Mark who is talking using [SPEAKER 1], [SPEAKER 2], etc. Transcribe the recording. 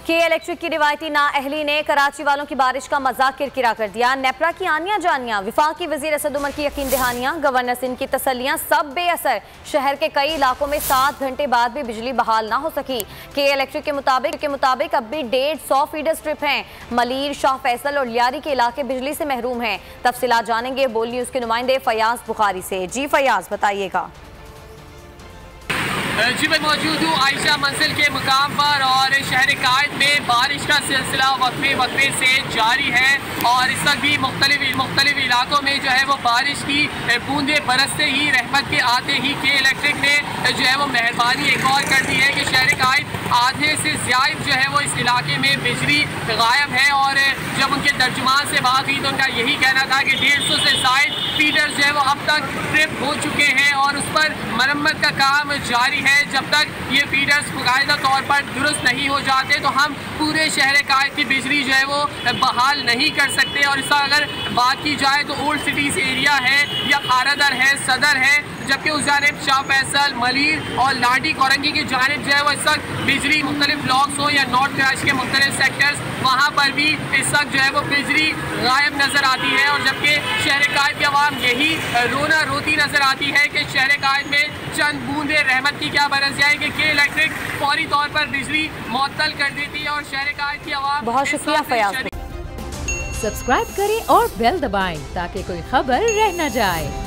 [SPEAKER 1] के इलेक्ट्रिक की रिवायती नाअहली ने कराची वालों की बारिश का मजाक किरकिरा कर दिया। नेपरा की आनियां जानियां, विफाकी वजीर असद उमर की यकीन दहानियां, गवर्नर सिंध की तसल्लियां सब बेअसर। शहर के कई इलाकों में 7 घंटे बाद भी बिजली बहाल ना हो सकी। के इलेक्ट्रिक के मुताबिक अब भी 150 फीडर स्ट्रिप हैं। मलीर, शाह फैसल और लियारी के इलाके बिजली से महरूम हैं। तफसीलात जानेंगे बोल न्यूज़ के नुमाइंदे फयाज बुखारी से। जी फयाज, बताइएगा।
[SPEAKER 2] जी मैं मौजूद हूँ आयशा मंजिल के मुकाम पर और शहर कायद में बारिश का सिलसिला वक्फे से जारी है और इस वक्त भी मुख्तलिफ इलाकों में जो है वो बारिश की बूंदें बरसते ही रहमत के आते ही के इलेक्ट्रिक ने जो है वो मेहरबानी एक और कर दी है कि शहर कायद आधे से ज़्यादा जो है वो इस इलाके में बिजली गायब है। और जब उनके तर्जुमान से बात हुई तो उनका यही कहना था कि 150 से ज़ायद फीडर जो है वो अब तक ट्रिप हो चुके हैं और उस पर मरम्मत का काम जारी है। जब तक ये फीडर्स बाकायदा तौर पर दुरुस्त नहीं हो जाते तो हम पूरे शहर कायद की बिजली जो है वो बहाल नहीं कर सकते। और इसका अगर बात की जाए तो ओल्ड सिटीज़ एरिया है या खारादर है, सदर है, जबकि उस जानिब शाह फैसल, मलीर और लाडी कोरंगी की जानिब जो है वो इस वक्त बिजली मुख्तलिफ ब्लॉक्स हो या नॉर्थ कराची के मुख्तलिफ सेक्टर्स वहाँ पर भी इस वक्त जो है वो बिजली गायब नज़र आती है। और जबकि शहर कायद की आवाम यही रोना रोती नज़र आती है कि शहर कायद में चंद बूंदे रहमत की क्या बरस जाए कि इलेक्ट्रिक फौरी तौर पर बिजली मुअत्तल कर देती है। और शहर कायद की आवाम
[SPEAKER 1] बहुत शुक्रिया फयाज।
[SPEAKER 3] सब्सक्राइब करें और बेल दबाएं ताकि कोई खबर रह न जाए।